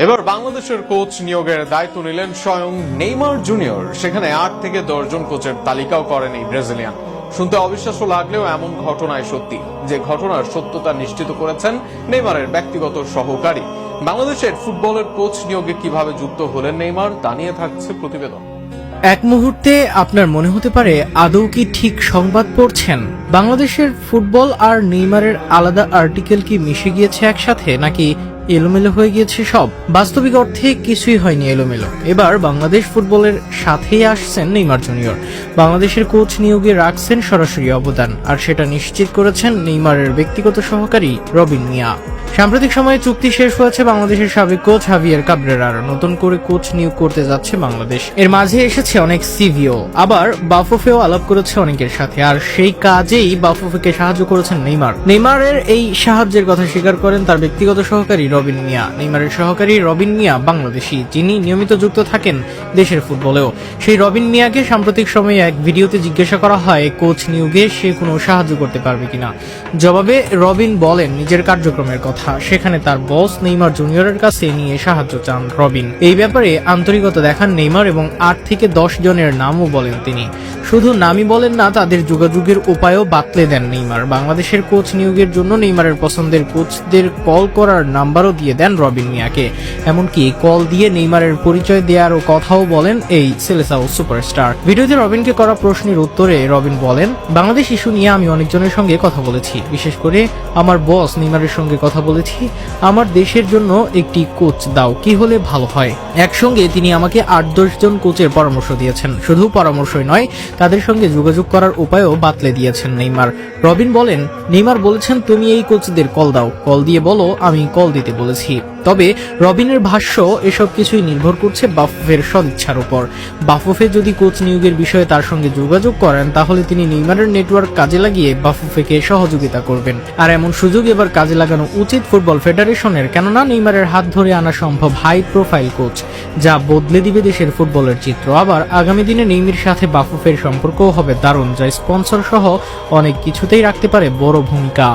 এবার বাংলাদেশের কোচ নিয়োগের দায়িত্ব নিলেন স্বয়ং নেইমার জুনিয়র। সেখানে 8 থেকে 10 জন কোচের তালিকাও করেন এই ব্রাজিলিয়ান। শুনতে অবিশ্বাস্য লাগলেও এমন ঘটনায় সত্যি, যে ঘটনার সত্যতা নিশ্চিত করেছেন নেইমারের ব্যক্তিগত সহকারী। বাংলাদেশের ফুটবলের কোচ নিয়োগে কিভাবে যুক্ত হলেন নেইমার, তা নিয়ে থাকছে প্রতিবেদন। এক মুহূর্তে আপনার মনে হতে পারে আদৌ কি ঠিক সংবাদ পড়ছেন? বাংলাদেশের ফুটবল আর নেইমারের আলাদা আর্টিকেল কি মিশে গিয়েছে একসাথে, নাকি এলোমেলো হয়ে গিয়েছে সব? বাস্তবিক অর্থে কিছুই হয়নি এলোমেলো। এবার বাংলাদেশ ফুটবলের সাথেই আসছেন নেইমার জুনিয়র। বাংলাদেশের কোচ নিয়োগে রাখছেন সরাসরি অবদান, আর সেটা নিশ্চিত করেছেন নেইমারের ব্যক্তিগত সহকারী রবিন মিয়া। সাম্প্রতিক সময়ে চুক্তি শেষ হয়েছে বাংলাদেশের সাবেক কোচ হাভিয়ের কাবরেরার। নতুন করে কোচ নিয়োগ করতে যাচ্ছে বাংলাদেশ। এর মাঝে এসেছে অনেক সিভিও, আবার বাফুফেও আলাপ করেছে অনেকের সাথে, আর সেই কাজেই বাফুফেকে সাহায্য করেছেন নেইমার। নেইমারের এই সাহায্যের কথা স্বীকার করেন তার ব্যক্তিগত সহকারী রবিন মিয়া। নেইমারের সহকারী রবিন মিয়া বাংলাদেশী, যিনি নিয়মিত যুক্ত থাকেন দেশের ফুটবলেও। সেই রবিন মিয়াকে সাম্প্রতিক সময়ে এক ভিডিওতে জিজ্ঞাসা করা হয় কোচ নিয়োগে সে কোনো সাহায্য করতে পারবে কিনা। জবাবে রবিন বলেন নিজের কার্যক্রমের কথা। সেখানে তার বস নেইমার জুনিয়রের কাছে নিয়ে সাহায্য চান রবিন। এই ব্যাপারে আন্তরিকতা দেখান নেইমার এবং 8 থেকে 10 জনের নামও বলেন তিনি। শুধু নামই বলেন না, তাদের যোগাযোগের উপায়ও বাতলে দেন নেইমার। বাংলাদেশের কোচ নিয়োগের জন্য নেইমারের পছন্দের কোচদের কল করার নাম্বারও দিয়ে দেন রবিন মিয়াকে। এমনকি কল দিয়ে নেইমারের পরিচয় দেওয়ারও কথাও বলেন এই সেলেসাও সুপারস্টার। ভিডিওতে রবিনকে করা প্রশ্নের উত্তরে রবিন বলেন, বাংলাদেশ ইস্যু নিয়ে আমি অনেকজনের সঙ্গে কথা বলেছি, বিশেষ করে আমার বস নেইমারের সঙ্গে কথা বলেছি। আমার দেশের জন্য একটি কোচ দাও, কি হলে ভালো হয়। একসঙ্গে তিনি আমাকে 8-10 জন কোচের পরামর্শ দিয়েছেন। শুধু পরামর্শই নয়, তাদের সঙ্গে যোগাযোগ করার উপায়ও বাতলে দিয়েছেন নেইমার। রবিন বলেন, নেইমার বলেছেন তুমি এই কোচদের কল দাও, কল দিয়ে বলো আমি কল দিতে বলেছি। তবে রবিনের ভাষ্য, এসব কিছুই নির্ভর করছে বাফুফের সদিচ্ছার উপর। বাফুফে যদি কোচ নিয়োগের বিষয়ে তার সঙ্গে যোগাযোগ করেন, তাহলে তিনি নেইমারের নেটওয়ার্ক কাজে লাগিয়ে বাফুফেকে সহযোগিতা করবেন। আর এমন সুযোগ এবার কাজে লাগানো উচিত ফুটবল ফেডারেশনের, কেননা নেইমারের হাত ধরে আনা সম্ভব হাই প্রোফাইল কোচ, যা বদলে দিবে দেশের ফুটবলের চিত্র। আবার আগামী দিনে নেইমারের সাথে বাফুফের সম্পর্কও হবে দারুণ, যা স্পন্সর সহ অনেক কিছুতেই রাখতে পারে বড় ভূমিকা।